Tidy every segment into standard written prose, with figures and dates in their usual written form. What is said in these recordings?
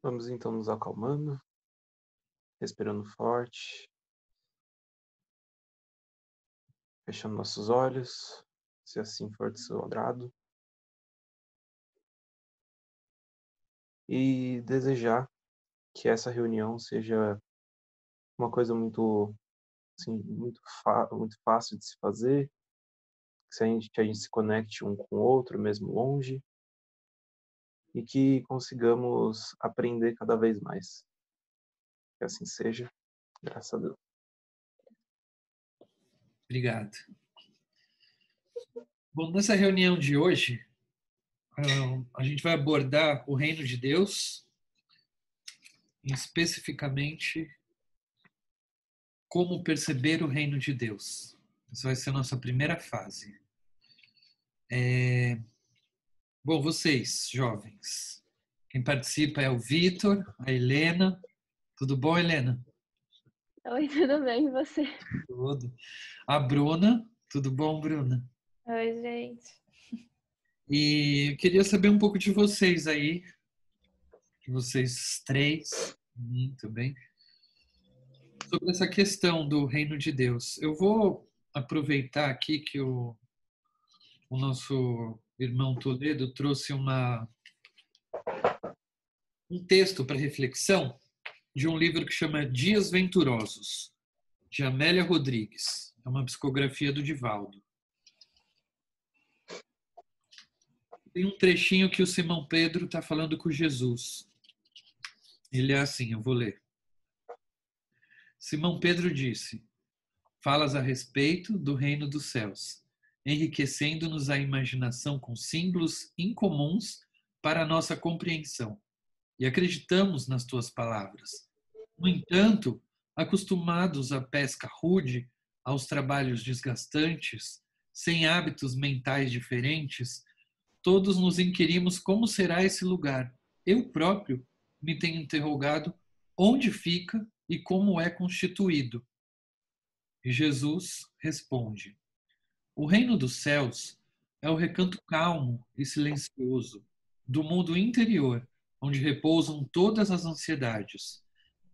Vamos então nos acalmando, respirando forte, fechando nossos olhos, se assim for de seu agrado, e desejar que essa reunião seja uma coisa muito, assim, muito fácil de se fazer, que a gente se conecte um com o outro, mesmo longe, e que consigamos aprender cada vez mais. Que assim seja, graças a Deus. Obrigado. Bom, nessa reunião de hoje, a gente vai abordar o reino de Deus, e especificamente como perceber o reino de Deus. Essa vai ser a nossa primeira fase. Bom, vocês, jovens, quem participa é o Vitor, a Helena. Tudo bom, Helena? Oi, tudo bem, e você? Tudo. A Bruna. Tudo bom, Bruna? Oi, gente. E eu queria saber um pouco de vocês aí, de vocês três, muito bem, sobre essa questão do reino de Deus. Eu vou aproveitar aqui que o nosso irmão Toledo trouxe um texto para reflexão de um livro que chama Dias Venturosos, de Amélia Rodrigues. É uma psicografia do Divaldo. Tem um trechinho que o Simão Pedro está falando com Jesus. Ele é assim, eu vou ler. Simão Pedro disse: falas a respeito do reino dos céus, enriquecendo-nos a imaginação com símbolos incomuns para a nossa compreensão. E acreditamos nas tuas palavras. No entanto, acostumados à pesca rude, aos trabalhos desgastantes, sem hábitos mentais diferentes, todos nos inquirimos como será esse lugar. Eu próprio me tenho interrogado onde fica e como é constituído. E Jesus responde: o reino dos céus é o recanto calmo e silencioso do mundo interior, onde repousam todas as ansiedades.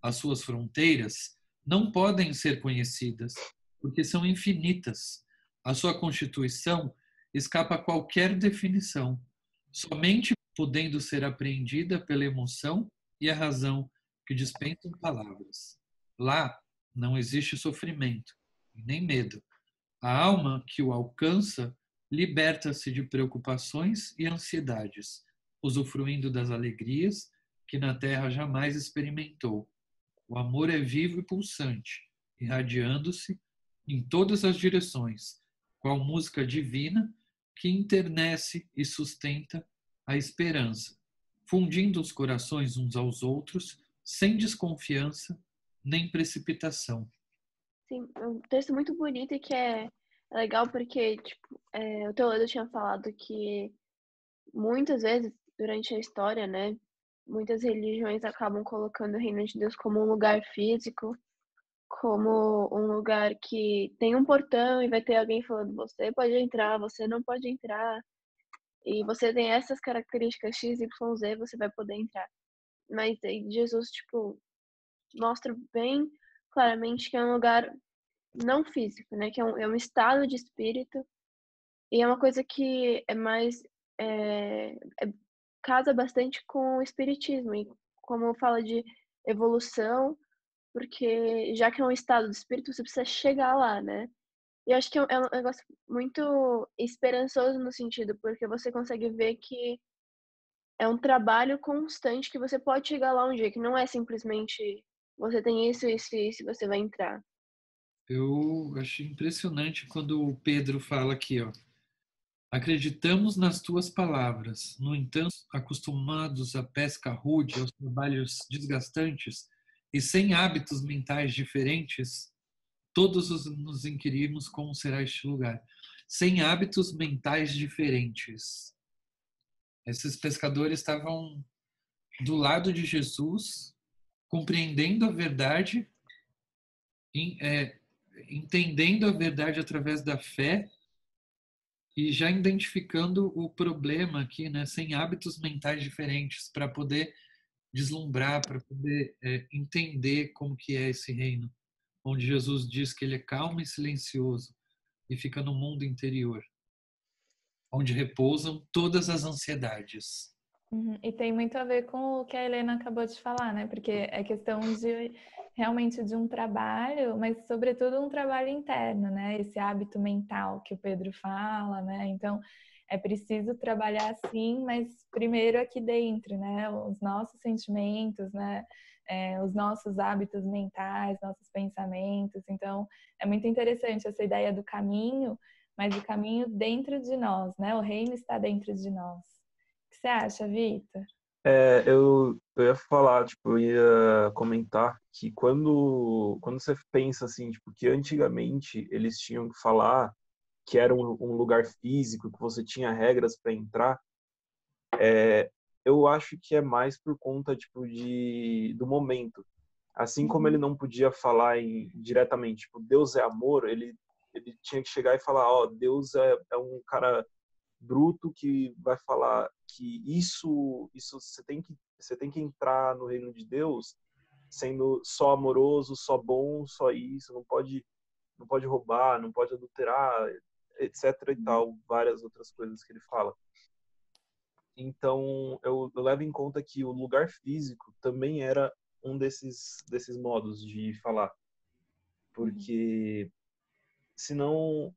As suas fronteiras não podem ser conhecidas, porque são infinitas. A sua constituição escapa a qualquer definição, somente podendo ser apreendida pela emoção e a razão que dispensam palavras. Lá não existe sofrimento, nem medo. A alma que o alcança liberta-se de preocupações e ansiedades, usufruindo das alegrias que na terra jamais experimentou. O amor é vivo e pulsante, irradiando-se em todas as direções, qual música divina que internece e sustenta a esperança, fundindo os corações uns aos outros, sem desconfiança nem precipitação. Sim, um texto muito bonito e que é legal porque, tipo, o Toledo tinha falado que muitas vezes, durante a história, né, muitas religiões acabam colocando o reino de Deus como um lugar físico, como um lugar que tem um portão e vai ter alguém falando: "Você pode entrar, você não pode entrar, e você tem essas características X, Y, Z, você vai poder entrar". Mas aí Jesus, tipo, mostra bem claramente que é um lugar não físico, né, que é um estado de espírito, e é uma coisa que é mais, casa bastante com o espiritismo e como fala de evolução, porque já que é um estado de espírito, você precisa chegar lá, né. E eu acho que é um negócio muito esperançoso no sentido, porque você consegue ver que é um trabalho constante que você pode chegar lá um dia, que não é simplesmente você tem isso, isso e isso e você vai entrar. Eu achei impressionante quando o Pedro fala aqui, ó. Acreditamos nas tuas palavras. No entanto, acostumados à pesca rude, aos trabalhos desgastantes e sem hábitos mentais diferentes, todos nos inquirimos como será este lugar. Sem hábitos mentais diferentes. Esses pescadores estavam do lado de Jesus, compreendendo a verdade, entendendo a verdade através da fé e já identificando o problema aqui, né, sem hábitos mentais diferentes, para poder deslumbrar, para poder entender como que é esse reino, onde Jesus diz que ele é calmo e silencioso e fica no mundo interior, onde repousam todas as ansiedades. E tem muito a ver com o que a Helena acabou de falar, né? Porque é questão de realmente de um trabalho, mas sobretudo um trabalho interno, né? Esse hábito mental que o Pedro fala, né? Então é preciso trabalhar sim, mas primeiro aqui dentro, né? Os nossos sentimentos, né? Os nossos hábitos mentais, nossos pensamentos. Então é muito interessante essa ideia do caminho, mas o caminho dentro de nós, né? O reino está dentro de nós. O que você acha, Vitor? Eu ia falar, tipo, eu ia comentar que quando você pensa assim, tipo, que antigamente eles tinham que falar que era um lugar físico, que você tinha regras para entrar, eu acho que é mais por conta, tipo, do momento. Assim como ele não podia falar diretamente, tipo, Deus é amor, ele tinha que chegar e falar, ó, Deus é um cara bruto que vai falar que isso você tem que entrar no reino de Deus sendo só amoroso, só bom, só isso, não pode roubar, não pode adulterar, etc e tal, várias outras coisas que ele fala. Então, eu levo em conta que o lugar físico também era um desses modos de falar, porque senão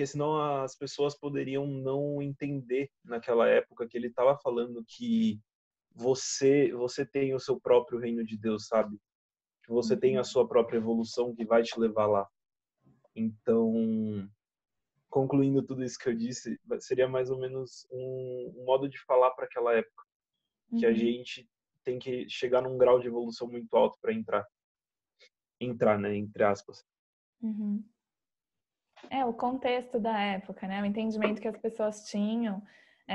senão as pessoas poderiam não entender naquela época que ele estava falando que você tem o seu próprio reino de Deus, sabe? Que você tem a sua própria evolução que vai te levar lá. Então, concluindo tudo isso que eu disse, seria mais ou menos um modo de falar para aquela época, que a gente tem que chegar num grau de evolução muito alto para entrar, né, entre aspas. O contexto da época, né? O entendimento que as pessoas tinham,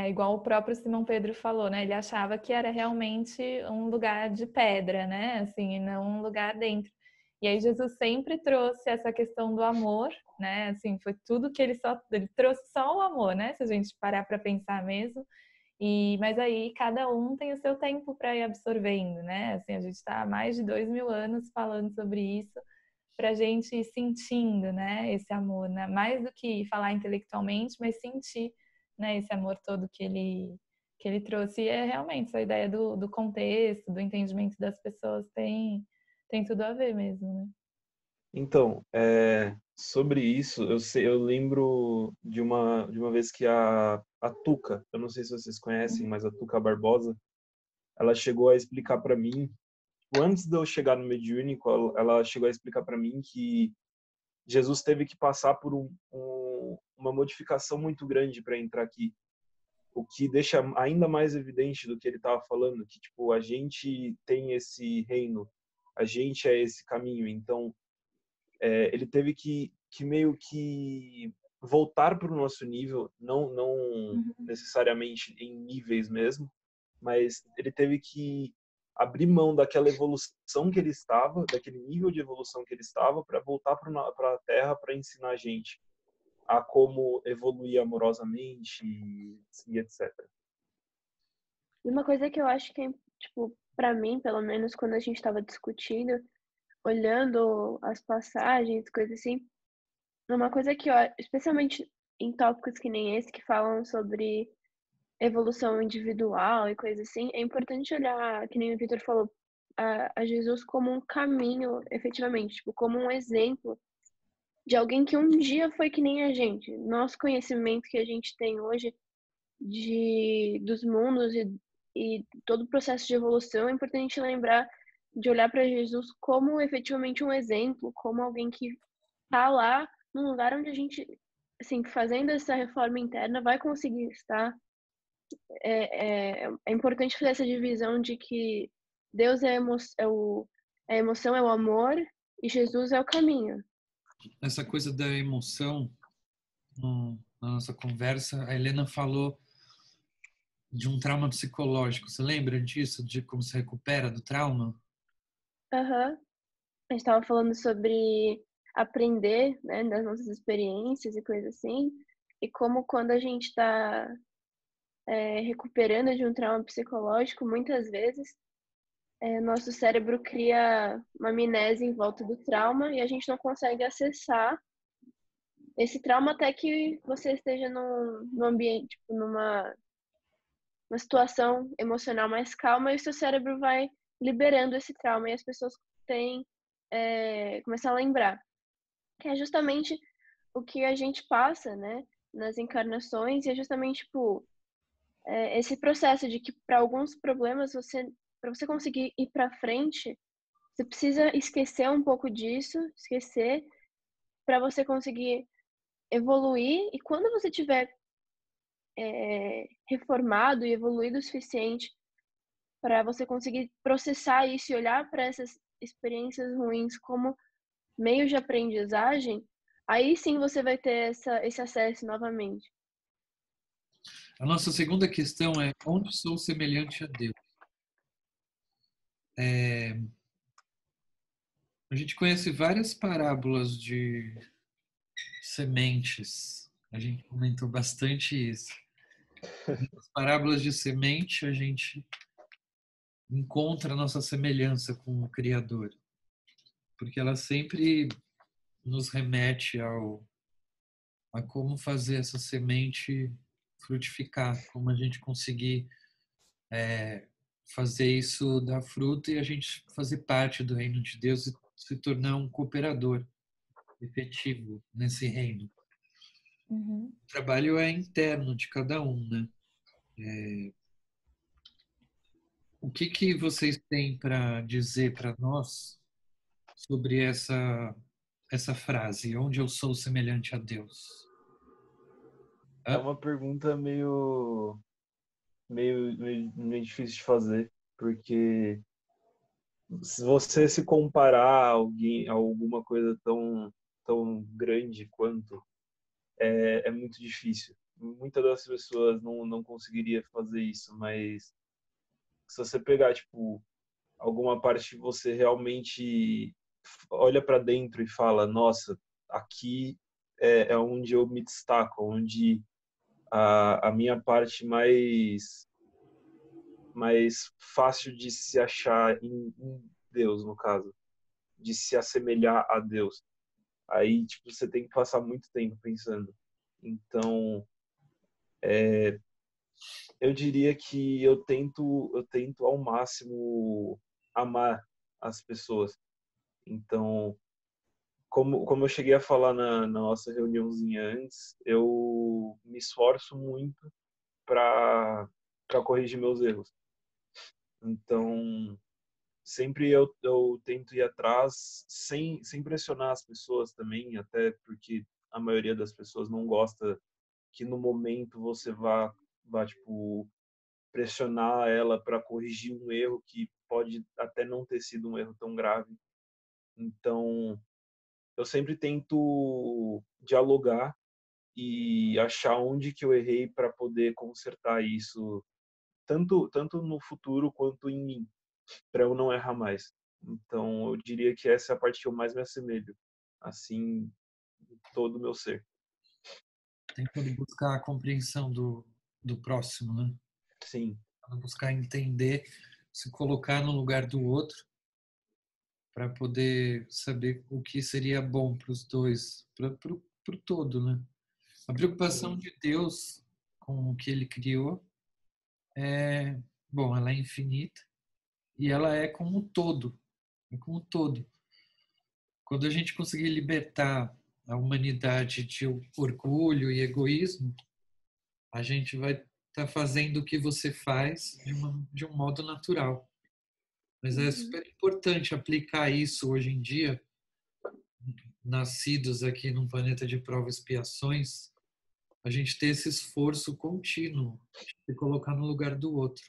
igual o próprio Simão Pedro falou, né? Ele achava que era realmente um lugar de pedra, né? Assim, e não um lugar dentro. E aí Jesus sempre trouxe essa questão do amor, né? Assim, foi tudo que ele trouxe só o amor, né? Se a gente parar para pensar mesmo. Mas aí cada um tem o seu tempo para ir absorvendo, né? Assim, a gente está há mais de 2000 anos falando sobre isso, para a gente ir sentindo, né, esse amor, né? Mais do que falar intelectualmente, mas sentir, né, esse amor todo que ele trouxe. E é realmente essa ideia do contexto, do entendimento das pessoas tem tudo a ver mesmo, né? Então, sobre isso, eu lembro de uma vez que a Tuca, eu não sei se vocês conhecem, mas a Tuca Barbosa, ela chegou a explicar para mim, antes de eu chegar no mediúnico, ela chegou a explicar para mim que Jesus teve que passar por uma modificação muito grande para entrar aqui, o que deixa ainda mais evidente do que ele estava falando, que tipo a gente tem esse reino, a gente é esse caminho, então ele teve que meio que voltar para o nosso nível, não necessariamente em níveis mesmo, mas ele teve que abrir mão daquela evolução que ele estava, daquele nível de evolução que ele estava, para voltar para a Terra para ensinar a gente a como evoluir amorosamente e etc. E uma coisa que eu acho que é, tipo, para mim, pelo menos, quando a gente estava discutindo, olhando as passagens, coisas assim, é uma coisa que, especialmente em tópicos que nem esse, que falam sobre evolução individual e coisas assim, é importante olhar, que nem o Vitor falou, a Jesus como um caminho, efetivamente, tipo, como um exemplo de alguém que um dia foi que nem a gente. Nosso conhecimento que a gente tem hoje dos mundos e todo o processo de evolução, é importante lembrar de olhar para Jesus como efetivamente um exemplo, como alguém que está lá num lugar onde a gente, assim, fazendo essa reforma interna, vai conseguir estar. É importante fazer essa divisão de que Deus a emoção é o amor e Jesus é o caminho. Essa coisa da emoção, na nossa conversa, a Helena falou de um trauma psicológico. Você lembra disso? De como se recupera do trauma? Uhum. A gente estava falando sobre aprender, né, das nossas experiências e coisas assim, e como quando a gente está recuperando de um trauma psicológico, muitas vezes nosso cérebro cria uma amnésia em volta do trauma e a gente não consegue acessar esse trauma até que você esteja num ambiente, tipo, uma situação emocional mais calma e o seu cérebro vai liberando esse trauma e as pessoas têm começar a lembrar. Que é justamente o que a gente passa, né, nas encarnações, e é justamente, tipo, esse processo de que para alguns problemas, para você conseguir ir para frente, você precisa esquecer um pouco disso, esquecer, para você conseguir evoluir, e quando você tiver reformado e evoluído o suficiente para você conseguir processar isso e olhar para essas experiências ruins como meio de aprendizagem, aí sim você vai ter esse acesso novamente. A nossa segunda questão é: onde sou semelhante a Deus? A gente conhece várias parábolas de sementes. A gente comentou bastante isso. Nas parábolas de semente, a gente encontra a nossa semelhança com o Criador, porque ela sempre nos remete a como fazer essa semente frutificar, como a gente conseguir fazer isso dar fruto e a gente fazer parte do reino de Deus e se tornar um cooperador efetivo nesse reino. Uhum. O trabalho é interno de cada um, né? O que vocês têm para dizer para nós sobre essa frase, onde eu sou semelhante a Deus? É uma pergunta meio difícil de fazer, porque se você se comparar a alguma coisa tão grande quanto, é muito difícil. Muitas das pessoas não conseguiria fazer isso, mas se você pegar, tipo, alguma parte que você realmente olha para dentro e fala, nossa, aqui é onde eu me destaco, onde a minha parte mais fácil de se achar em Deus, no caso, de se assemelhar a Deus. Aí, tipo, você tem que passar muito tempo pensando. Então, eu diria que eu tento ao máximo amar as pessoas. Então, como eu cheguei a falar na nossa reuniãozinha antes, eu me esforço muito para corrigir meus erros. Então, sempre eu tento ir atrás sem pressionar as pessoas também, até porque a maioria das pessoas não gosta que no momento você vá tipo, pressionar ela para corrigir um erro que pode até não ter sido um erro tão grave. Então, eu sempre tento dialogar e achar onde que eu errei para poder consertar isso, tanto no futuro quanto em mim, para eu não errar mais. Então, eu diria que essa é a parte que eu mais me assemelho, assim, todo o meu ser. Tentando buscar a compreensão do próximo, né? Sim, Buscar entender, se colocar no lugar do outro para poder saber o que seria bom para os dois, para o todo, né? A preocupação sim, de Deus com o que Ele criou bom, ela é infinita e ela é como um todo, é como um todo. Quando a gente conseguir libertar a humanidade de orgulho e egoísmo, a gente vai estar fazendo o que você faz de um modo natural. Mas é Uhum. super importante aplicar isso hoje em dia, nascidos aqui num planeta de provas e expiações, a gente ter esse esforço contínuo de se colocar no lugar do outro.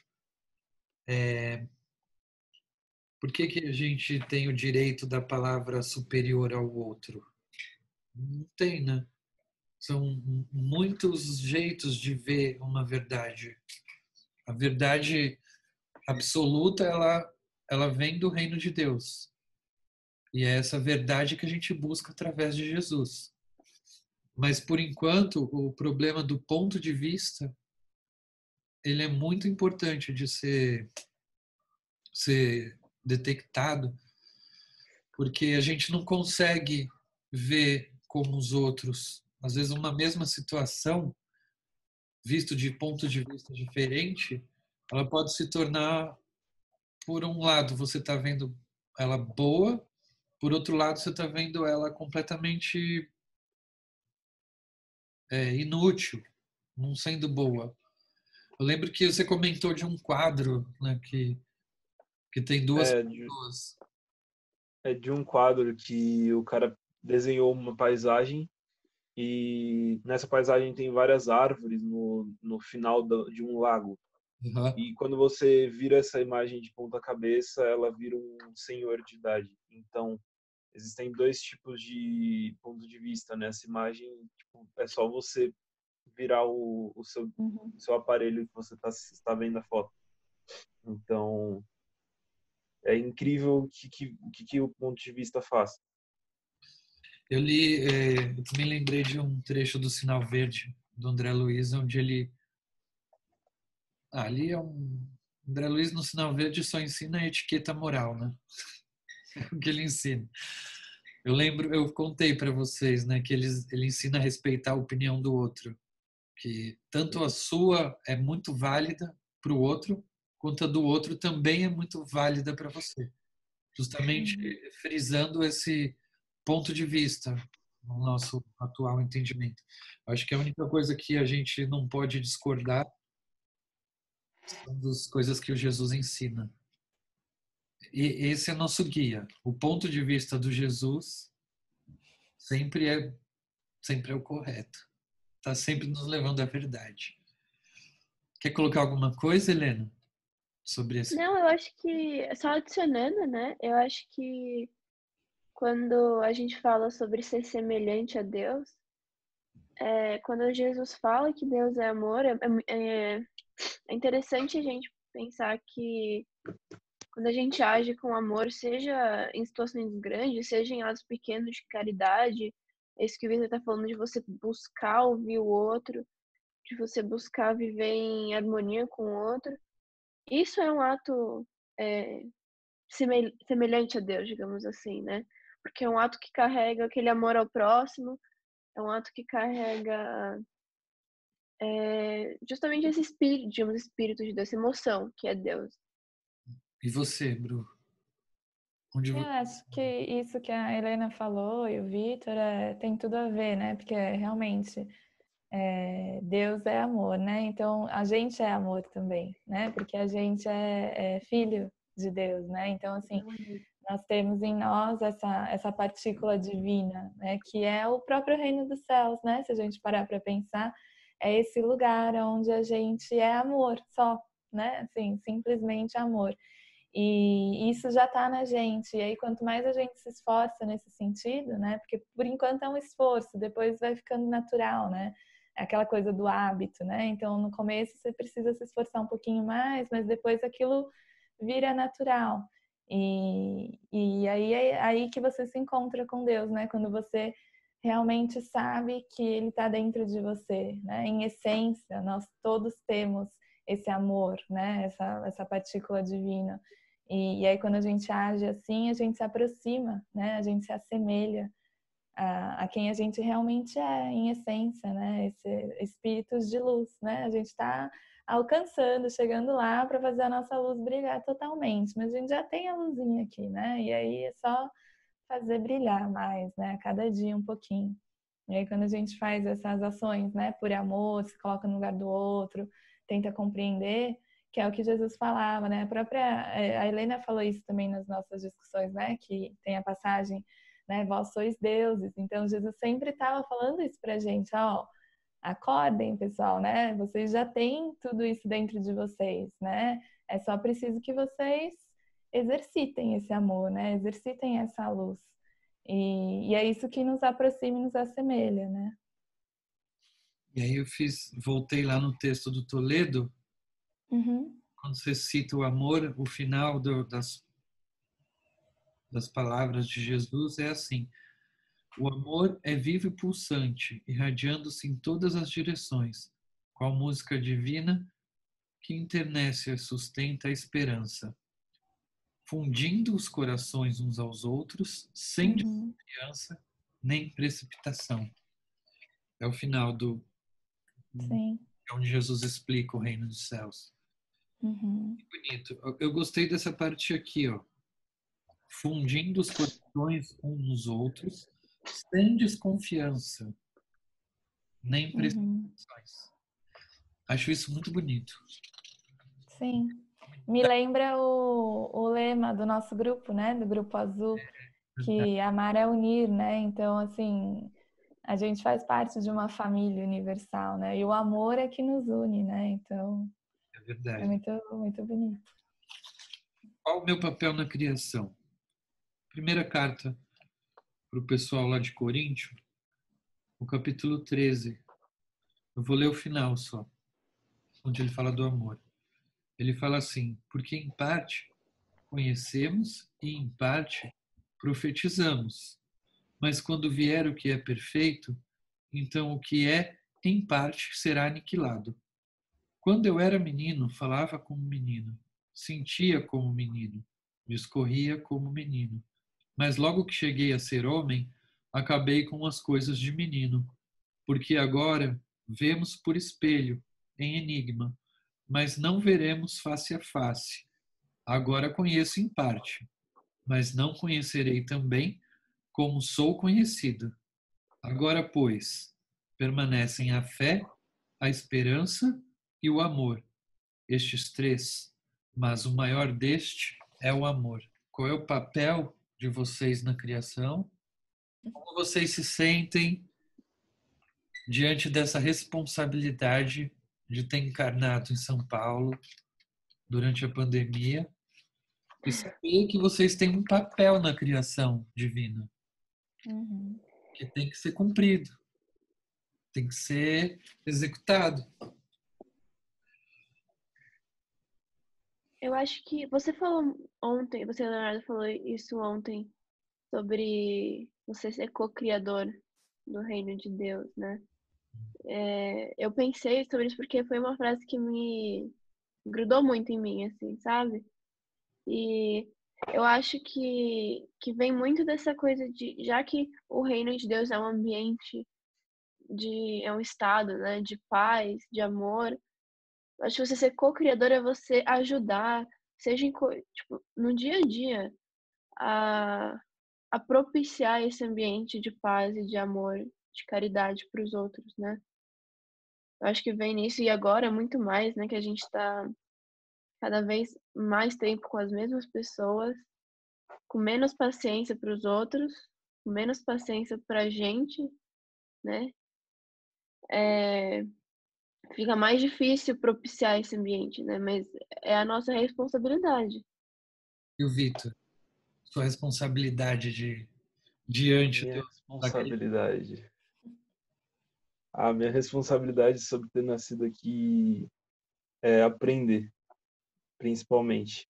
Por que a gente tem o direito da palavra superior ao outro? Não tem, né? São muitos jeitos de ver uma verdade. A verdade absoluta, ela vem do reino de Deus. E é essa verdade que a gente busca através de Jesus. Mas, por enquanto, o problema do ponto de vista, ele é muito importante de ser detectado, porque a gente não consegue ver como os outros. Às vezes uma mesma situação, visto de ponto de vista diferente, ela pode se tornar, por um lado, você está vendo ela boa, por outro lado, você está vendo ela completamente inútil, não sendo boa. Eu lembro que você comentou de um quadro, né, que tem duas É pessoas. de um quadro que o cara desenhou uma paisagem e nessa paisagem tem várias árvores no final de um lago. Uhum. E quando você vira essa imagem de ponta cabeça, ela vira um senhor de idade. Então, existem dois tipos de ponto de vista nessa imagem. Tipo, é só você virar o Uhum. seu aparelho que você está vendo a foto. Então, é incrível o que o ponto de vista faz. Eu li, eu também lembrei de um trecho do Sinal Verde, do André Luiz, onde ele... ali é um... André Luiz no Sinal Verde só ensina a etiqueta moral, né? O que ele ensina. Eu lembro, eu contei para vocês, né, que ele ensina a respeitar a opinião do outro, que tanto a sua é muito válida para o outro, quanto a do outro também é muito válida para você. Justamente Uhum. frisando esse ponto de vista no nosso atual entendimento. Acho que a única coisa que a gente não pode discordar são das coisas que o Jesus ensina. E esse é nosso guia. O ponto de vista do Jesus sempre é o correto. Está sempre nos levando à verdade. Quer colocar alguma coisa, Helena, sobre esse? Não, eu acho que, só adicionando, né? Eu acho que quando a gente fala sobre ser semelhante a Deus, quando Jesus fala que Deus é amor, é interessante a gente pensar que quando a gente age com amor, seja em situações grandes, seja em atos pequenos de caridade, é isso que o Vitor está falando, de você buscar ouvir o outro, de você buscar viver em harmonia com o outro, isso é um ato é, semelhante a Deus, digamos assim, né? Porque é um ato que carrega aquele amor ao próximo, é um ato que carrega justamente esse espírito, digamos, espírito de Deus, essa emoção que é Deus. E você, Bru? Onde Eu você... acho que isso que a Helena falou e o Vitor tem tudo a ver, né? Porque realmente Deus é amor, né? Então a gente é amor também, né? Porque a gente é filho de Deus, né? Então, assim, nós temos em nós essa partícula divina, né? Que é o próprio reino dos céus, né? Se a gente parar para pensar, é esse lugar onde a gente é amor só, né? Assim, simplesmente amor. E isso já está na gente. E aí, quanto mais a gente se esforça nesse sentido, né? Porque por enquanto é um esforço, depois vai ficando natural, né? É aquela coisa do hábito, né? Então, no começo você precisa se esforçar um pouquinho mais, mas depois aquilo vira natural. E aí é aí que você se encontra com Deus, né? Quando você realmente sabe que Ele está dentro de você, né? Em essência, nós todos temos esse amor, né? Essa partícula divina. E aí, quando a gente age assim, a gente se aproxima, né? A gente se assemelha a quem a gente realmente é, em essência, né? Esse espíritos de luz, né? A gente está alcançando, chegando lá para fazer a nossa luz brilhar totalmente, mas a gente já tem a luzinha aqui, né? E aí é só fazer brilhar mais, né? A cada dia um pouquinho. E aí, quando a gente faz essas ações, né, por amor, se coloca no lugar do outro, tenta compreender, que é o que Jesus falava, né? A Helena falou isso também nas nossas discussões, né? Que tem a passagem, né? Vós sois deuses. Então, Jesus sempre estava falando isso pra gente, ó. Acordem, pessoal, né? Vocês já têm tudo isso dentro de vocês, né? É só preciso que vocês exercitem esse amor, né? Exercitem essa luz. E é isso que nos aproxima e nos assemelha, né? E aí voltei lá no texto do Toledo, Uhum. quando você cita o amor, o final das palavras de Jesus é assim: o amor é vivo e pulsante, irradiando-se em todas as direções, qual música divina que internece e sustenta a esperança. fundindo os corações uns aos outros, sem Uhum. desconfiança nem precipitação. É o final Sim. onde Jesus explica o reino dos céus. Uhum. Bonito. Eu gostei dessa parte aqui, ó. Fundindo os corações uns nos outros, sem desconfiança nem Uhum. precipitações. Acho isso muito bonito. Sim. Me lembra o lema do nosso grupo, né? Do Grupo Azul, que amar é unir, né? Então, assim, a gente faz parte de uma família universal, né? E o amor é que nos une, né? Então, É é verdade. muito, muito bonito. Qual o meu papel na criação? Primeira carta para o pessoal lá de Coríntio, o capítulo 13. Eu vou ler o final só, onde ele fala do amor. Ele fala assim: porque em parte conhecemos e em parte profetizamos. Mas quando vier o que é perfeito, então o que é em parte será aniquilado. Quando eu era menino, falava como menino, sentia como menino, discorria como menino. Mas logo que cheguei a ser homem, acabei com as coisas de menino, porque agora vemos por espelho, em enigma, mas não veremos face a face. Agora conheço em parte, mas não conhecerei também como sou conhecido. Agora, pois, permanecem a fé, a esperança e o amor, estes três, mas o maior deste é o amor. Qual é o papel de vocês na criação? Como vocês se sentem diante dessa responsabilidade de ter encarnado em São Paulo durante a pandemia e saber que vocês têm um papel na criação divina Uhum. que tem que ser cumprido, tem que ser executado. Eu acho que você falou ontem, você, Leonardo, falou isso ontem, sobre você ser co-criador do reino de Deus, né? Eu pensei sobre isso porque foi uma frase que me grudou muito em mim, assim, sabe? E eu acho que vem muito dessa coisa de, já que o reino de Deus é um ambiente é um estado, né, de paz, de amor. Eu acho que você ser co-criador é você ajudar, seja tipo, no dia a dia, a, a propiciar esse ambiente de paz e de amor, de caridade para os outros, né? Eu acho que vem nisso e agora muito mais, né, que a gente está cada vez mais tempo com as mesmas pessoas, com menos paciência para os outros, com menos paciência para a gente, né? É, fica mais difícil propiciar esse ambiente, né? Mas é a nossa responsabilidade. E o Vitor, sua responsabilidade diante Minha da criação. responsabilidade. A minha responsabilidade sobre ter nascido aqui é aprender, principalmente.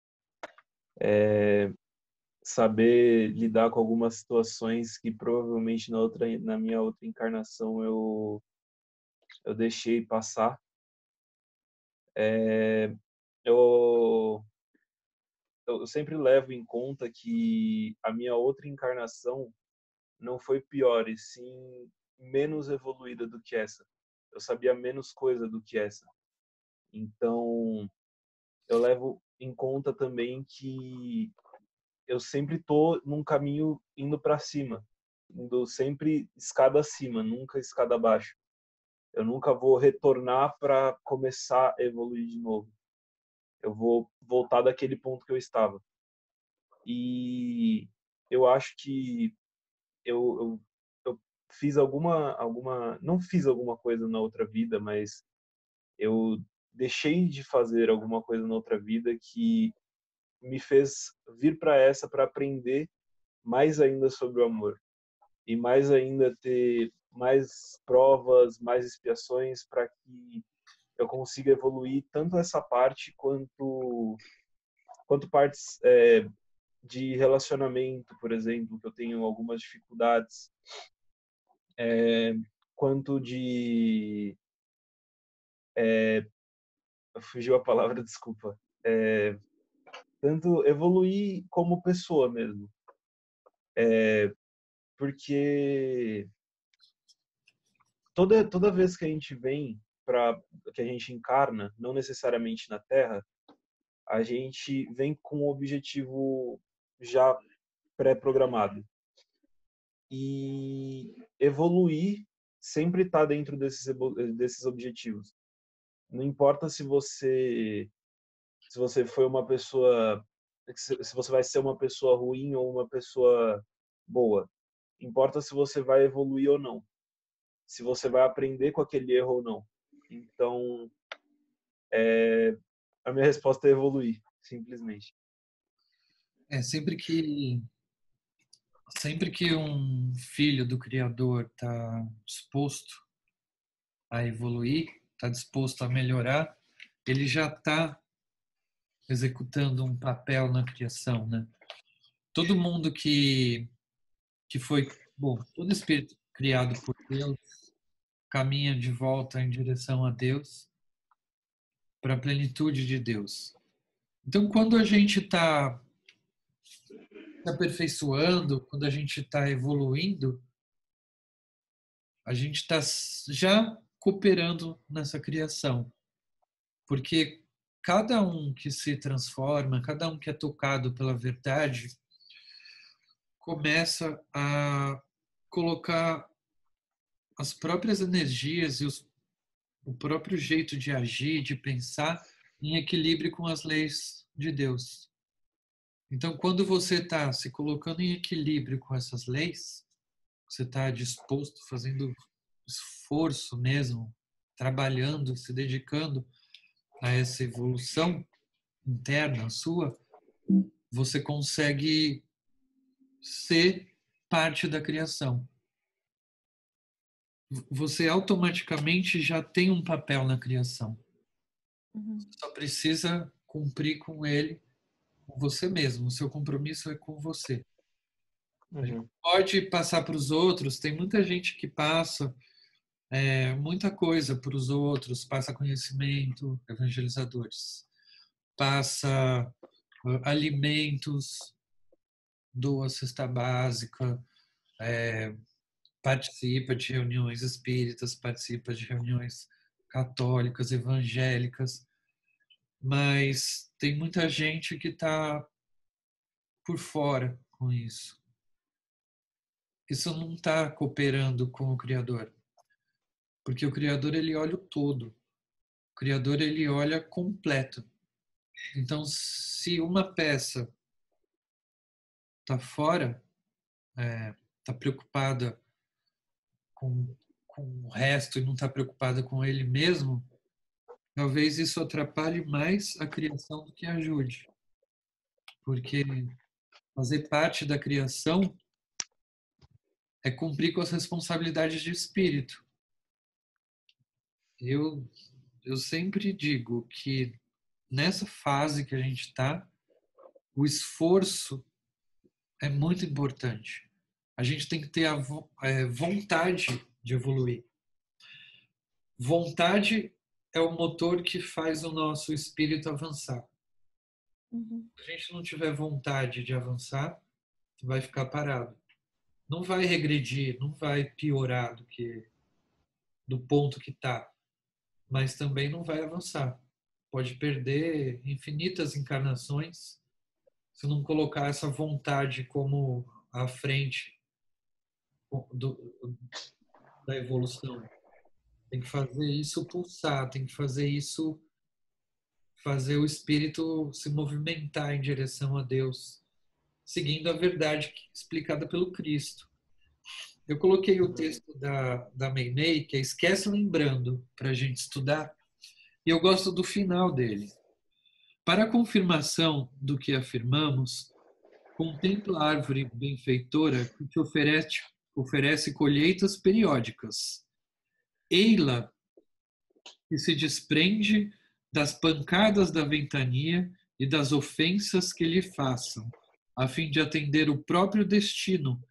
Saber lidar com algumas situações que provavelmente na minha outra encarnação eu deixei passar. Eu, eu sempre levo em conta que a minha outra encarnação não foi pior, e sim menos evoluída do que essa. Eu sabia menos coisa do que essa. Então, eu levo em conta também que eu sempre tô num caminho indo para cima, indo sempre escada acima, nunca escada abaixo. Eu nunca vou retornar para começar a evoluir de novo. Eu vou voltar daquele ponto que eu estava. E eu acho que eu fiz não fiz alguma coisa na outra vida, mas eu deixei de fazer alguma coisa na outra vida que me fez vir para essa para aprender mais ainda sobre o amor e mais ainda ter mais provas, mais expiações para que eu consiga evoluir tanto essa parte quanto partes de relacionamento, por exemplo, que eu tenho algumas dificuldades, quanto de fugiu a palavra, desculpa. tanto evoluir como pessoa mesmo. Porque toda vez que a gente vem que a gente encarna, não necessariamente na Terra, a gente vem com um objetivo já pré-programado. E evoluir sempre está dentro desses objetivos. Não importa se você foi uma pessoa, se você vai ser uma pessoa ruim ou uma pessoa boa. Importa se você vai evoluir ou não. Se você vai aprender com aquele erro ou não. Então, a minha resposta é evoluir, simplesmente. Sempre que um filho do Criador está disposto a evoluir, está disposto a melhorar, ele já está executando um papel na criação, né? Todo mundo que foi, bom, todo espírito criado por Deus caminha de volta em direção a Deus, para a plenitude de Deus. Então, quando a gente está se aperfeiçoando, quando a gente está evoluindo, a gente está já cooperando nessa criação. Porque cada um que se transforma, cada um que é tocado pela verdade, começa a colocar as próprias energias e o próprio jeito de agir, de pensar, em equilíbrio com as leis de Deus. Então, quando você está se colocando em equilíbrio com essas leis, você está disposto, fazendo esforço mesmo, trabalhando, se dedicando a essa evolução interna sua, você consegue ser parte da criação. Você automaticamente já tem um papel na criação. Você só precisa cumprir com ele, com você mesmo. O seu compromisso é com você. A gente pode passar para os outros, tem muita gente que passa muita coisa para os outros, passa conhecimento, evangelizadores, passa alimentos, doa cesta básica, participa de reuniões espíritas, participa de reuniões católicas, evangélicas, mas tem muita gente que está por fora com isso. Isso não está cooperando com o Criador. Porque o Criador, ele olha o todo. O Criador, ele olha completo. Então, se uma peça está fora, está preocupada com o resto e não está preocupada com ele mesmo, talvez isso atrapalhe mais a criação do que ajude. Porque fazer parte da criação é cumprir com as responsabilidades de espírito. Eu sempre digo que nessa fase que a gente está, o esforço é muito importante. A gente tem que ter a vontade de evoluir. Vontade é o motor que faz o nosso espírito avançar. Se a gente não tiver vontade de avançar, vai ficar parado. Não vai regredir, não vai piorar do ponto que está, mas também não vai avançar. Pode perder infinitas encarnações se não colocar essa vontade como à frente da evolução. Tem que fazer isso pulsar, tem que fazer isso, fazer o espírito se movimentar em direção a Deus, seguindo a verdade explicada pelo Cristo. Eu coloquei o texto da Meimei, que é Esquece Lembrando, para a gente estudar, e eu gosto do final dele. Para a confirmação do que afirmamos, contempla a árvore benfeitora que te oferece colheitas periódicas. Ei-la que se desprende das pancadas da ventania e das ofensas que lhe façam, a fim de atender o próprio destino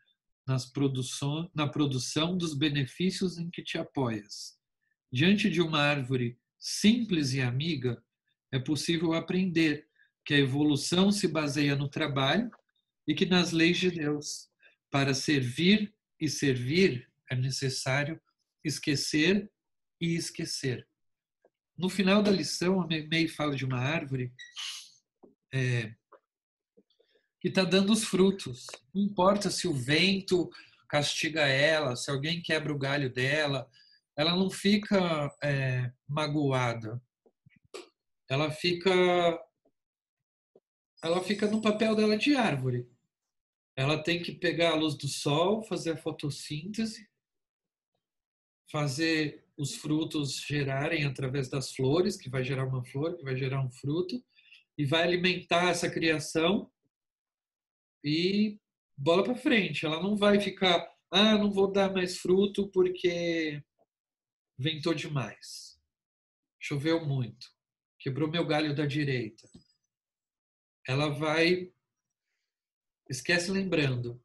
na produção dos benefícios em que te apoias. Diante de uma árvore simples e amiga, é possível aprender que a evolução se baseia no trabalho e que nas leis de Deus, para servir e servir, é necessário esquecer e esquecer. No final da lição, a Meimei fala de uma árvore que está dando os frutos. Não importa se o vento castiga ela, se alguém quebra o galho dela, ela não fica magoada. Ela fica no papel dela de árvore. Ela tem que pegar a luz do sol, fazer a fotossíntese, fazer os frutos gerarem através das flores, que vai gerar uma flor, que vai gerar um fruto, e vai alimentar essa criação e bola para frente. Ela não vai ficar, não vou dar mais fruto porque ventou demais, choveu muito, quebrou meu galho da direita. Ela vai, esquece lembrando,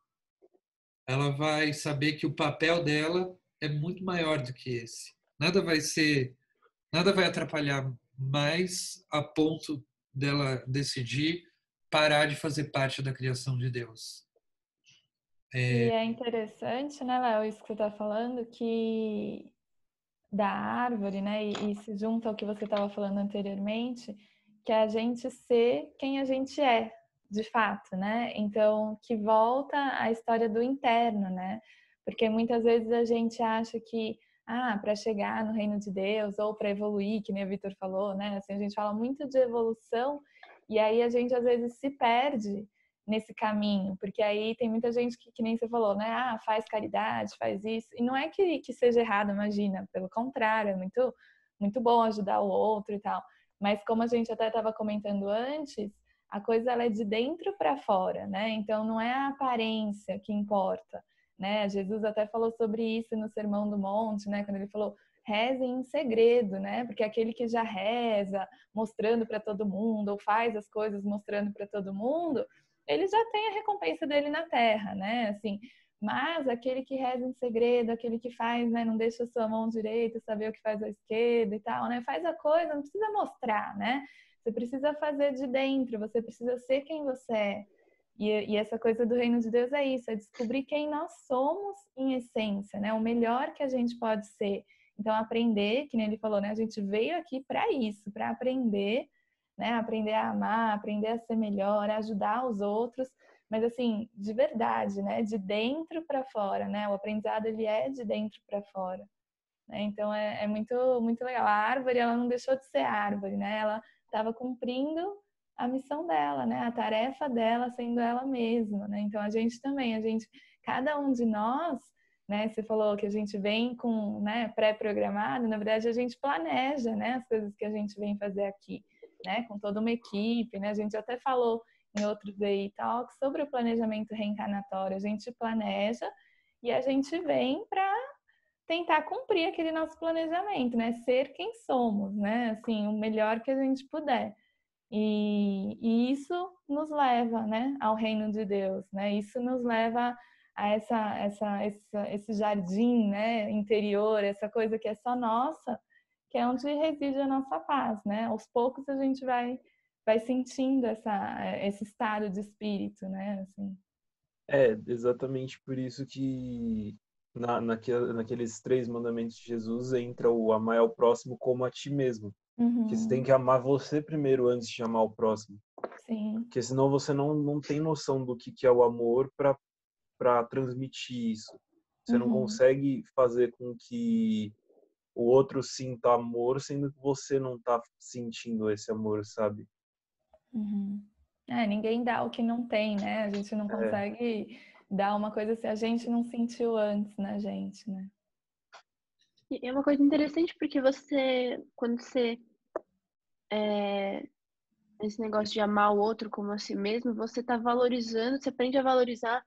ela vai saber que o papel dela é muito maior do que esse. Nada vai atrapalhar mais a ponto dela decidir parar de fazer parte da criação de Deus. E é interessante, né, Léo, isso que você está falando, que da árvore, né, e se junta ao que você estava falando anteriormente, que é a gente ser quem a gente é, de fato, né? Então, que volta à história do interno, né? Porque muitas vezes a gente acha que, para chegar no reino de Deus ou para evoluir, que nem o Vitor falou, né? Assim, a gente fala muito de evolução e aí a gente às vezes se perde nesse caminho, porque aí tem muita gente que nem você falou, né? Faz caridade, faz isso. E não é que seja errado, imagina, pelo contrário, é muito, muito bom ajudar o outro e tal. Mas como a gente até estava comentando antes, a coisa ela é de dentro para fora, né? Então não é a aparência que importa, né? Jesus até falou sobre isso no Sermão do Monte, né? Quando ele falou rezem em segredo, né? Porque aquele que já reza, mostrando para todo mundo, ou faz as coisas mostrando para todo mundo, ele já tem a recompensa dele na terra, né? Assim, mas aquele que reza em segredo, aquele que faz, né, não deixa a sua mão direita saber o que faz a esquerda e tal, né? Faz a coisa, não precisa mostrar, né? Você precisa fazer de dentro, você precisa ser quem você é. E essa coisa do reino de Deus é isso, é descobrir quem nós somos em essência, né? O melhor que a gente pode ser. Então, aprender, que nem ele falou, né? A gente veio aqui para isso, para aprender, né? Aprender a amar, aprender a ser melhor, a ajudar os outros, mas assim, de verdade, né? De dentro para fora, né? O aprendizado, ele é de dentro para fora. Né? Então, é muito, muito legal. A árvore, ela não deixou de ser árvore, né? Ela estava cumprindo a missão dela, né? A tarefa dela sendo ela mesma, né? Então, a gente também, cada um de nós, né? Você falou que a gente vem com, né, pré-programado, na verdade, a gente planeja, né? As coisas que a gente vem fazer aqui, né? Com toda uma equipe, né? A gente até falou em outros EI Talks sobre o planejamento reencarnatório. A gente planeja e a gente vem para tentar cumprir aquele nosso planejamento, né? Ser quem somos, né? Assim, o melhor que a gente puder. E isso nos leva, né, ao reino de Deus, né? Isso nos leva a esse jardim, né, interior, essa coisa que é só nossa, que é onde reside a nossa paz, né? Aos poucos a gente vai sentindo esse estado de espírito, né? Assim. É exatamente por isso que naqueles 3 mandamentos de Jesus entra o amar ao próximo como a ti mesmo. Que você tem que amar você primeiro antes de amar o próximo. Sim. Porque senão você não tem noção do que é o amor para transmitir isso. Você não consegue fazer com que o outro sinta amor, sendo que você não tá sentindo esse amor, sabe? Ninguém dá o que não tem, né? A gente não consegue dar uma coisa se a gente não sentiu antes na gente, né? E é uma coisa interessante porque quando você esse negócio de amar o outro como a si mesmo, você tá valorizando, você aprende a valorizar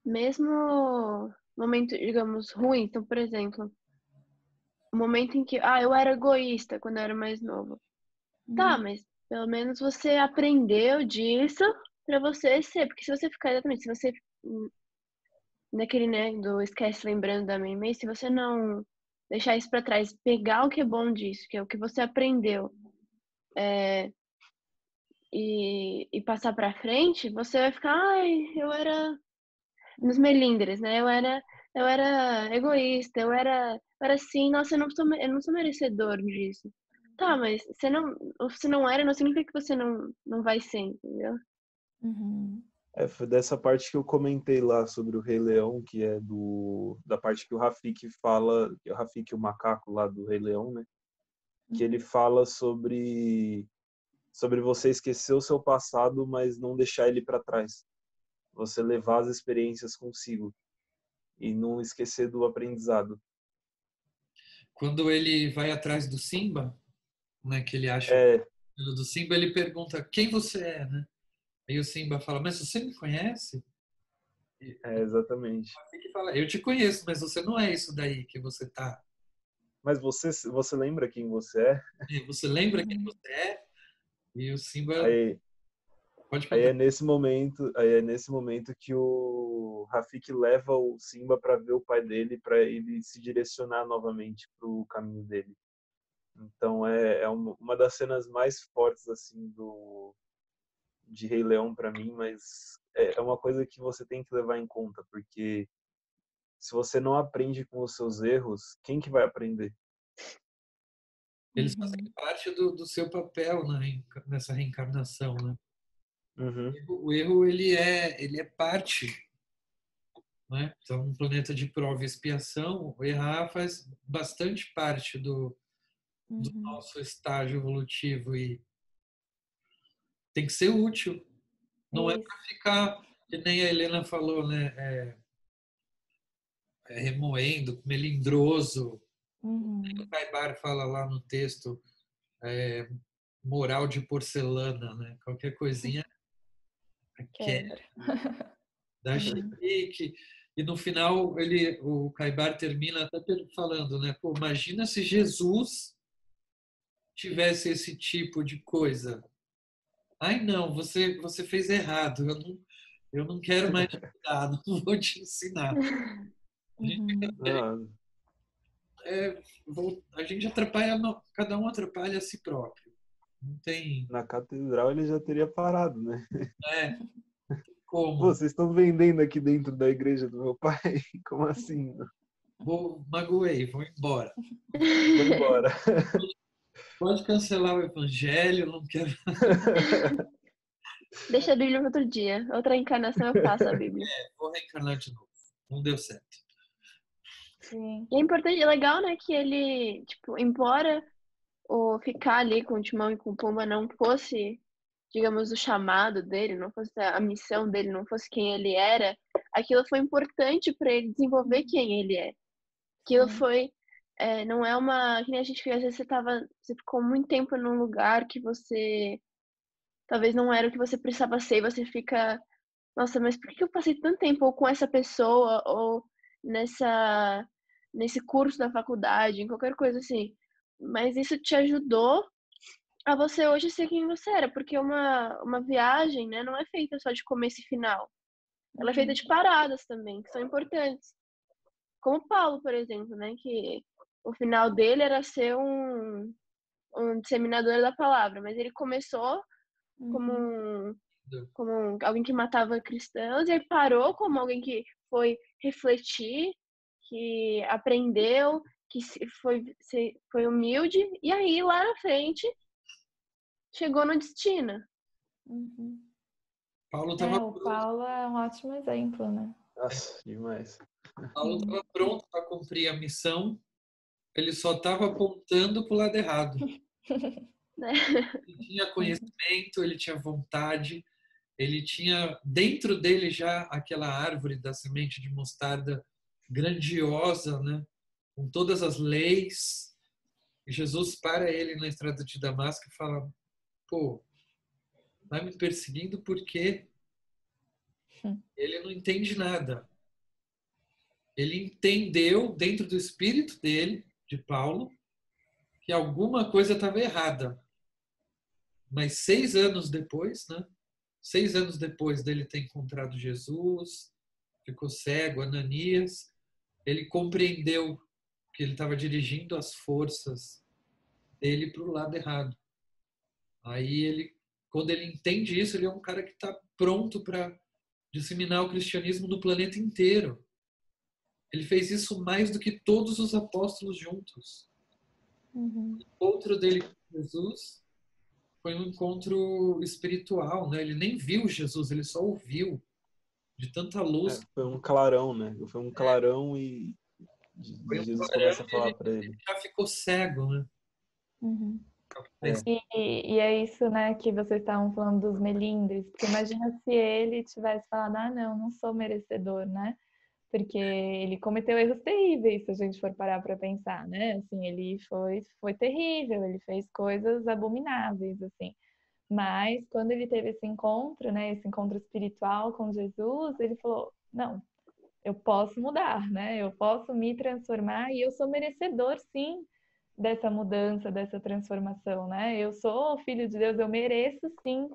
mesmo momento, digamos, ruim. Então, por exemplo, o momento em que, eu era egoísta quando eu era mais novo. Tá, mas pelo menos você aprendeu disso pra você ser, porque se você ficar exatamente, se você naquele, né, do esquece lembrando da Meimei, se você não deixar isso pra trás, pegar o que é bom disso, que é o que você aprendeu, e passar pra frente, você vai ficar: "Ai, eu era", nos melindres, né, "eu era egoísta, eu era assim, nossa, eu não sou merecedor disso". Tá, mas você não era, não significa que você não vai ser, entendeu? Uhum. Foi dessa parte que eu comentei lá sobre o Rei Leão, que é da parte que o Rafiki fala, que é o Rafiki, o macaco lá do Rei Leão, né? Que ele fala sobre você esquecer o seu passado, mas não deixar ele para trás. Você levar as experiências consigo e não esquecer do aprendizado. Quando ele vai atrás do Simba, né, que ele acha o É, filho do Simba, ele pergunta quem você é, né? Aí o Simba fala, mas você me conhece? E exatamente. ele fala, eu te conheço, mas você não é isso daí que você tá. Mas você lembra quem você é? E você lembra quem Uhum. você é? E o Simba Aí, pode aí contar. é nesse momento que o Rafiki leva o Simba para ver o pai dele, para ele se direcionar novamente para o caminho dele. Então é uma das cenas mais fortes assim de Rei Leão para mim, mas é uma coisa que você tem que levar em conta, porque se você não aprende com os seus erros, quem que vai aprender? Eles fazem Uhum. parte do seu papel nessa reencarnação, né? Uhum. O erro ele é parte, né? Então, um planeta de prova e expiação, o errar faz bastante parte do Uhum. nosso estágio evolutivo e tem que ser útil. Não é Isso. para ficar, que nem a Helena falou, né? Remoendo, melindroso. O Uhum. Caibar fala lá no texto, é, moral de porcelana, né? Qualquer coisinha quer Quebra. dar Uhum. chilique. E no final o Caibar termina até falando, né? Pô, imagina se Jesus tivesse esse tipo de coisa. Ai, não, você fez errado. Eu não quero mais te ensinar, não vou te ensinar. A gente, Uhum. Não, a gente atrapalha, cada um atrapalha a si próprio. Não tem, na catedral ele já teria parado, né? é, Pô, como. vocês estão vendendo aqui dentro da igreja do meu pai? Como assim? Magoei, vou embora. Vou embora. Pode cancelar o evangelho, não quero. Deixa a Bíblia para outro dia. Outra encarnação eu faço a Bíblia. Vou reencarnar de novo. Não deu certo. Sim. E é importante, é legal, né, que ele, tipo, embora o ficar ali com o Timão e com o Pumba não fosse, digamos, o chamado dele, não fosse a missão dele, não fosse quem ele era, aquilo foi importante para ele desenvolver quem ele é. Aquilo Sim. foi, não é uma, que nem a gente vê, às vezes você ficou muito tempo num lugar que você talvez não era o que você precisava ser, e você fica, nossa, mas por que eu passei tanto tempo ou com essa pessoa ou nessa nesse curso da faculdade, em qualquer coisa assim. Mas isso te ajudou a você hoje ser quem você era, porque uma viagem, né, não é feita só de começo e final. Ela é feita Uhum. de paradas também, que são importantes. Como Paulo, por exemplo, né, que o final dele era ser um disseminador da palavra, mas ele começou como Uhum. alguém que matava cristãos, e aí parou como alguém que foi refletir, que aprendeu, que foi humilde, e aí lá na frente chegou no destino. Uhum. Paulo É, estava o pronto, Paulo é um ótimo exemplo, né? Nossa, demais. Paulo Sim. estava pronto para cumprir a missão. Ele só estava apontando para o lado errado. Né? Ele tinha Uhum. conhecimento, ele tinha vontade, ele tinha dentro dele já aquela árvore da semente de mostarda grandiosa, né? Com todas as leis. E Jesus para ele na estrada de Damasco e fala: pô, vai me perseguindo porque ele não entende nada. Ele entendeu dentro do espírito dele, de Paulo, que alguma coisa estava errada. Mas 6 anos depois, né? 6 anos depois dele ter encontrado Jesus, ficou cego, Ananias, ele compreendeu que ele estava dirigindo as forças dele para o lado errado. Aí ele quando ele entende isso, ele é um cara que está pronto para disseminar o cristianismo no planeta inteiro. Ele fez isso mais do que todos os apóstolos juntos. Uhum. O encontro dele com Jesus foi um encontro espiritual, né? Ele nem viu Jesus, ele só ouviu de tanta luz. Foi um clarão, né? Foi um clarão e Foi um Jesus clarão começa a e falar para ele. já ficou cego, né? Uhum. É. E é isso, né, que vocês estavam falando dos melindres, porque imagina se ele tivesse falado, não sou merecedor, né? Porque ele cometeu erros terríveis, se a gente for parar para pensar, né? Assim, ele foi terrível, ele fez coisas abomináveis, assim. Mas quando ele teve esse encontro, né, esse encontro espiritual com Jesus, ele falou: não, eu posso mudar, né? Eu posso me transformar e eu sou merecedor, sim, dessa mudança, dessa transformação, né? Eu sou filho de Deus, eu mereço, sim,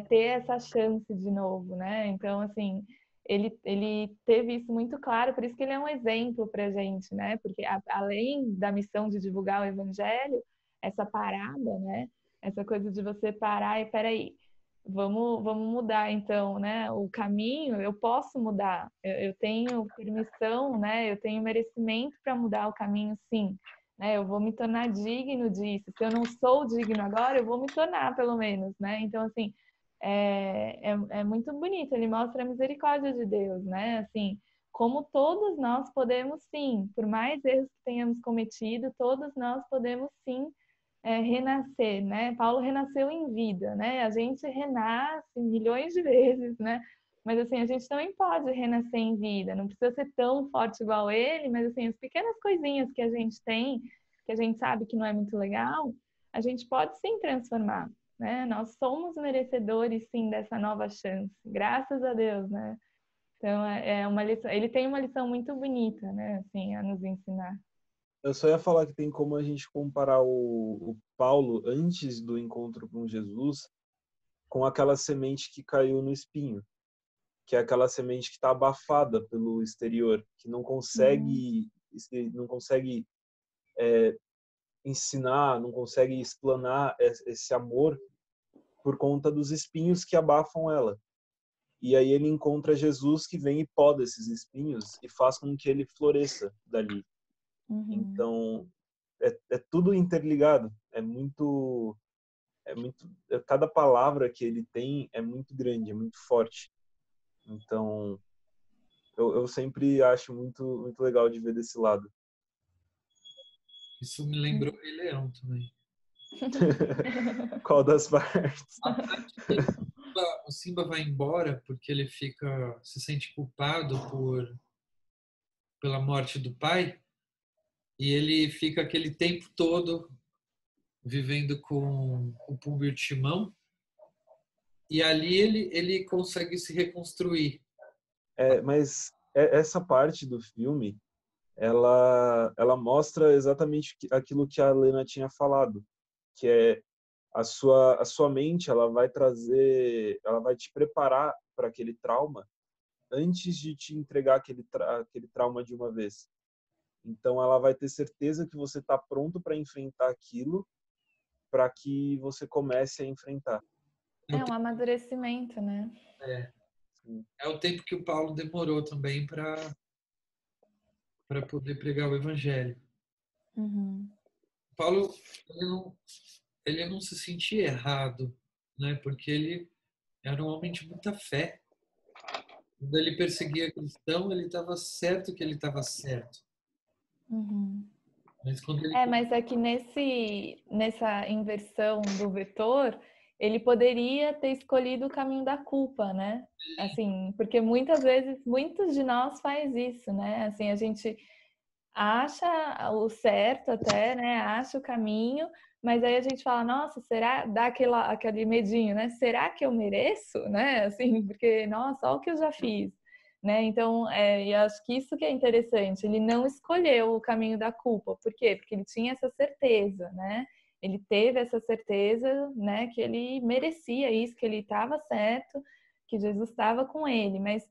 ter essa chance de novo, né? Então, assim, ele teve isso muito claro, por isso que ele é um exemplo para a gente, né? Porque além da missão de divulgar o evangelho, essa parada, né? Essa coisa de você parar e, peraí, vamos mudar então, né? O caminho, eu posso mudar, eu tenho permissão, né? Eu tenho merecimento para mudar o caminho, sim. Né? Eu vou me tornar digno disso. Se eu não sou digno agora, eu vou me tornar, pelo menos, né? Então, assim, é muito bonito. Ele mostra a misericórdia de Deus, né? Assim, como todos nós podemos, sim, por mais erros que tenhamos cometido, todos nós podemos, sim, renascer, né? Paulo renasceu em vida, né? A gente renasce milhões de vezes, né? Mas assim, a gente também pode renascer em vida, não precisa ser tão forte igual ele, mas assim, as pequenas coisinhas que a gente tem, que a gente sabe que não é muito legal, a gente pode sim transformar, né? Nós somos merecedores sim dessa nova chance, graças a Deus, né? Então é uma lição, ele tem uma lição muito bonita, né? Assim, a nos ensinar. Eu só ia falar que tem como a gente comparar o Paulo antes do encontro com Jesus com aquela semente que caiu no espinho, que é aquela semente que está abafada pelo exterior, que não consegue ensinar, não consegue explanar esse amor por conta dos espinhos que abafam ela. E aí ele encontra Jesus que vem e poda esses espinhos e faz com que ele floresça dali. Então, é tudo interligado. Cada palavra que ele tem é muito grande, é muito forte. Então, eu sempre acho muito legal de ver desse lado. Isso me lembrou Rei Leão também. Qual das partes? A parte que o Simba vai embora porque ele se sente culpado pela morte do pai e ele fica aquele tempo todo vivendo com o Pumba e o Timão e ali ele consegue se reconstruir. Mas essa parte do filme, ela mostra exatamente aquilo que a Lena tinha falado, que é a sua mente, ela vai te preparar para aquele trauma antes de te entregar aquele trauma de uma vez. Então ela vai ter certeza que você está pronto para enfrentar aquilo, para que você comece a enfrentar. É um amadurecimento, né? É o tempo que o Paulo demorou também para poder pregar o evangelho. Uhum. Paulo ele não se sentia errado, né? Porque ele era um homem de muita fé. Quando ele perseguia cristão, ele estava certo que ele estava certo. Uhum. Mas quando ele Mas é que nessa inversão do vetor, ele poderia ter escolhido o caminho da culpa, né? Assim, porque muitas vezes, muitos de nós faz isso, né? Assim, a gente acha o certo até, né? Acha o caminho, mas aí a gente fala, nossa, será? Dá aquele medinho, né? Será que eu mereço, né? Assim, porque, nossa, olha o que eu já fiz. Né? Então, eu acho que isso que é interessante. Ele não escolheu o caminho da culpa. Por quê? Porque ele tinha essa certeza, né? Ele teve essa certeza, né? Que ele merecia isso, que ele estava certo, que Jesus estava com ele. Mas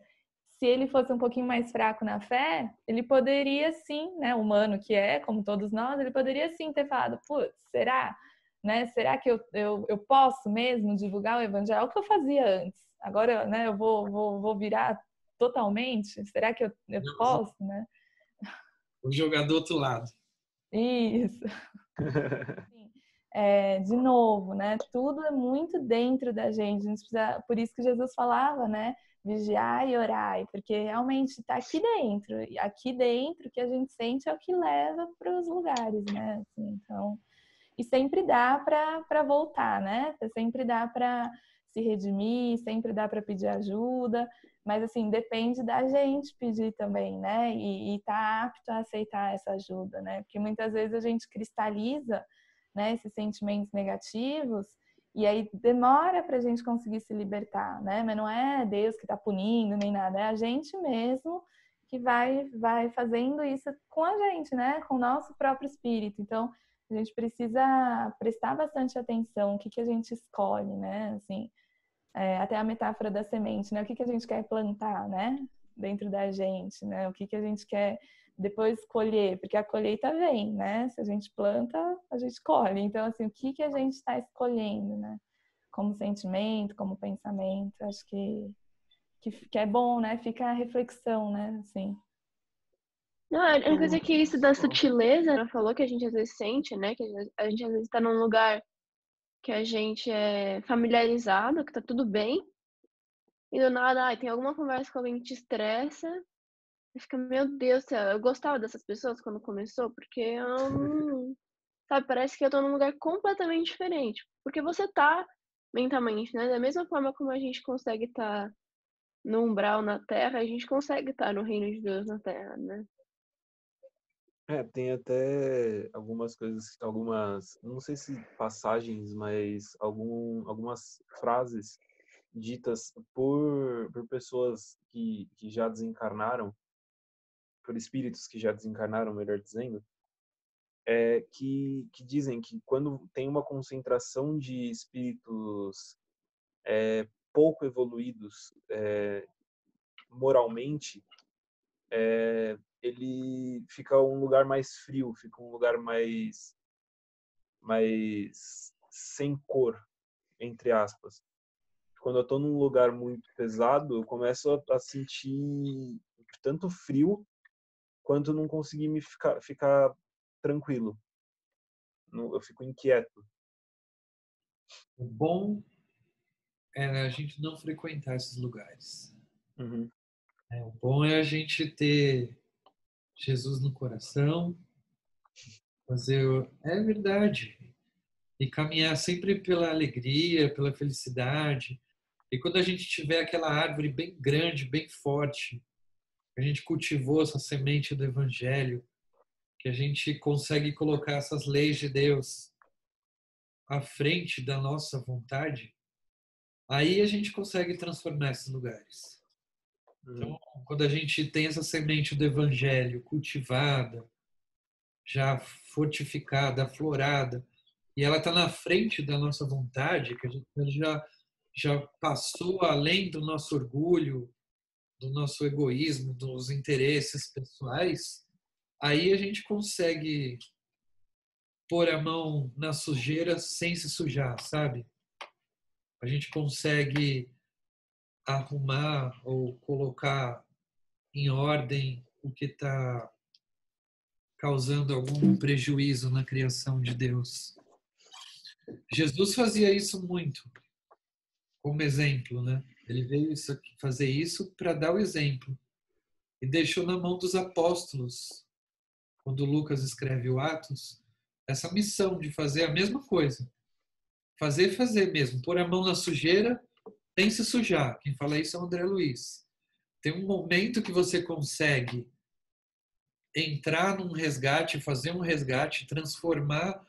se ele fosse um pouquinho mais fraco na fé, ele poderia sim, né? Humano que é, como todos nós, ele poderia sim ter falado, putz, será? né? Será que eu posso mesmo divulgar o evangelho? É o que eu fazia antes. Agora, né, eu vou virar totalmente? Será que eu posso, né? Vou jogar do outro lado. Isso. De novo, né? Tudo é muito dentro da gente. A gente precisa, por isso que Jesus falava, né? Vigiai e orai, porque realmente está aqui dentro. E aqui dentro que a gente sente é o que leva para os lugares, né? Assim, então, e sempre dá para voltar, né? Sempre dá para se redimir, sempre dá para pedir ajuda, mas assim, depende da gente pedir também, né? E tá apto a aceitar essa ajuda, né? Porque muitas vezes a gente cristaliza, né, esses sentimentos negativos e aí demora para a gente conseguir se libertar, né? Mas não é Deus que está punindo nem nada, é a gente mesmo que vai fazendo isso com a gente, né? Com o nosso próprio espírito. Então, a gente precisa prestar bastante atenção o que a gente escolhe, né? Assim, até a metáfora da semente, né? O que a gente quer plantar, né? Dentro da gente, né? O que a gente quer depois colher, porque a colheita vem, né? Se a gente planta, a gente colhe. Então, assim, o que a gente está escolhendo, né? Como sentimento, como pensamento, acho que é bom, né? Fica a reflexão, né? Assim. Não, a única coisa é que isso da sutileza, ela falou que a gente às vezes sente, né? Que a gente às vezes tá num lugar que a gente é familiarizado, que tá tudo bem, e do nada, tem alguma conversa com alguém que te estressa, e fica, meu Deus do céu, eu gostava dessas pessoas quando começou, porque eu não, sabe, parece que eu tô num lugar completamente diferente, porque você tá mentalmente, né? Da mesma forma como a gente consegue estar no umbral na Terra, a gente consegue estar no reino de Deus na Terra, né? Tem até algumas coisas, não sei se passagens, mas algumas frases ditas por pessoas que já desencarnaram, por espíritos que já desencarnaram, melhor dizendo, que dizem que quando tem uma concentração de espíritos pouco evoluídos moralmente, ele fica um lugar mais frio, fica um lugar mais sem cor, entre aspas. Quando eu estou num lugar muito pesado, eu começo a sentir tanto frio quanto não conseguir ficar tranquilo. Eu fico inquieto. O bom é a gente não frequentar esses lugares. Uhum. O bom é a gente ter Jesus no coração, é verdade, e caminhar sempre pela alegria, pela felicidade. E quando a gente tiver aquela árvore bem grande, bem forte, a gente cultivou essa semente do Evangelho, que a gente consegue colocar essas leis de Deus à frente da nossa vontade, aí a gente consegue transformar esses lugares. Então, quando a gente tem essa semente do Evangelho cultivada, já fortificada, aflorada, e ela está na frente da nossa vontade, que a gente já passou além do nosso orgulho, do nosso egoísmo, dos interesses pessoais, aí a gente consegue pôr a mão na sujeira sem se sujar, sabe? A gente consegue arrumar ou colocar em ordem o que está causando algum prejuízo na criação de Deus. Jesus fazia isso muito, como exemplo, né? Ele veio fazer isso para dar o exemplo e deixou na mão dos apóstolos, quando Lucas escreve o Atos, essa missão de fazer a mesma coisa. Fazer mesmo, pôr a mão na sujeira sem se sujar. Quem fala isso é o André Luiz. Tem um momento que você consegue entrar num resgate, fazer um resgate, transformar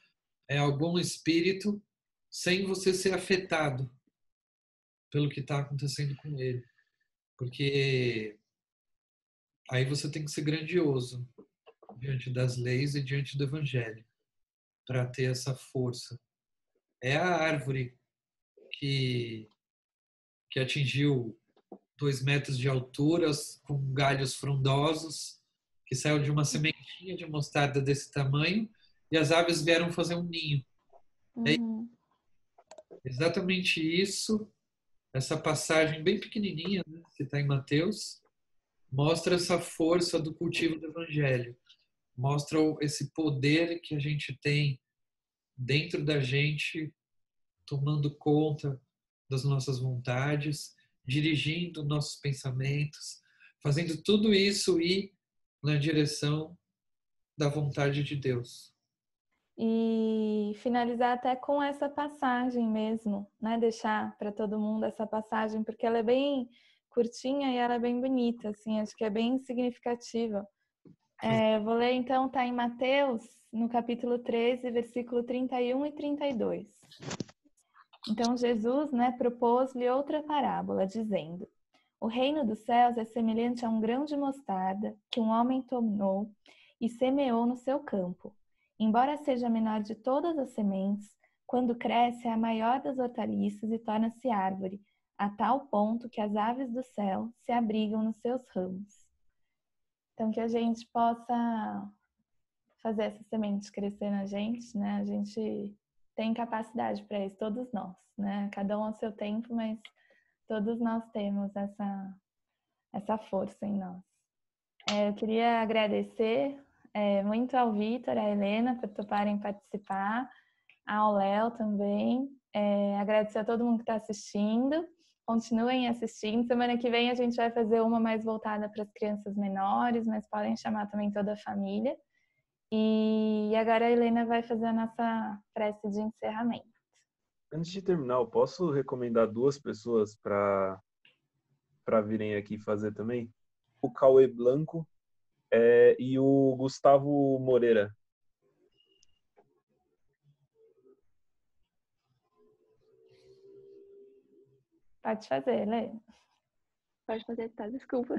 algum espírito sem você ser afetado pelo que está acontecendo com ele. Porque aí você tem que ser grandioso diante das leis e diante do Evangelho para ter essa força. É a árvore que atingiu 2 metros de altura, com galhos frondosos, que saiu de uma sementinha de mostarda desse tamanho, e as aves vieram fazer um ninho. Uhum. Exatamente isso, essa passagem bem pequenininha, né, que está em Mateus, mostra essa força do cultivo do Evangelho, mostra esse poder que a gente tem dentro da gente, tomando conta das nossas vontades, dirigindo nossos pensamentos, fazendo tudo isso ir na direção da vontade de Deus. E finalizar até com essa passagem mesmo, né? Deixar para todo mundo essa passagem, porque ela é bem curtinha e ela é bem bonita, assim, acho que é bem significativa. Eu vou ler então, tá em Mateus, no capítulo 13, versículo 31 e 32. Então Jesus, né, propôs-lhe outra parábola, dizendo: o reino dos céus é semelhante a um grão de mostarda que um homem tomou e semeou no seu campo. Embora seja a menor de todas as sementes, quando cresce é a maior das hortaliças e torna-se árvore, a tal ponto que as aves do céu se abrigam nos seus ramos. Então, que a gente possa fazer essa semente crescer na gente, né? A gente tem capacidade para isso, todos nós, né? Cada um ao seu tempo, mas todos nós temos essa força em nós. Eu queria agradecer muito ao Vitor, à Helena, por toparem participar, ao Léo também. Agradecer a todo mundo que está assistindo. Continuem assistindo. Semana que vem a gente vai fazer uma mais voltada para as crianças menores, mas podem chamar também toda a família. E agora a Helena vai fazer a nossa prece de encerramento. Antes de terminar, eu posso recomendar 2 pessoas para virem aqui fazer também? O Cauê Blanco e o Gustavo Moreira. Pode fazer, Helena. Pode fazer, tá? Desculpa.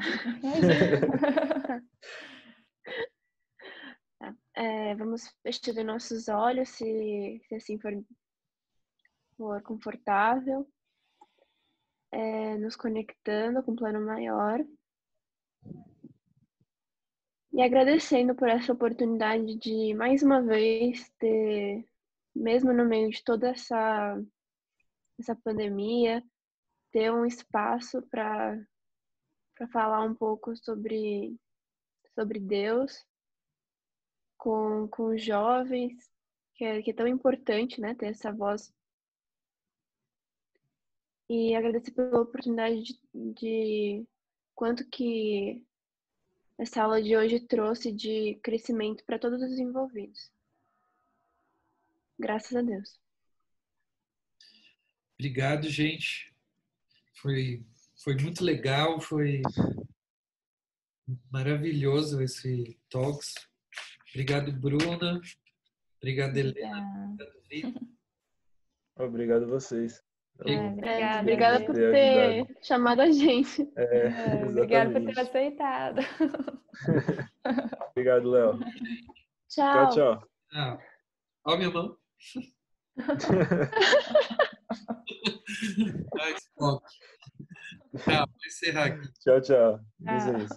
Tá. Vamos fechando nossos olhos, se assim for confortável. Nos conectando com o plano maior. E agradecendo por essa oportunidade de, mais uma vez, ter, mesmo no meio de toda essa pandemia, ter um espaço para falar um pouco sobre Deus com os jovens, que é tão importante, né, ter essa voz. E agradecer pela oportunidade de quanto que essa aula de hoje trouxe de crescimento para todos os envolvidos. Graças a Deus. Obrigado, gente. Foi muito legal, foi maravilhoso esse Talks. Obrigado, Bruna. Obrigado, Helena. Obrigado a vocês. Obrigada por ter chamado a gente. Obrigada por ter aceitado. Obrigado, Léo. Tchau. Tchau. Ó minha mão. Tchau, vou encerrar aqui. Tchau. Desenhos.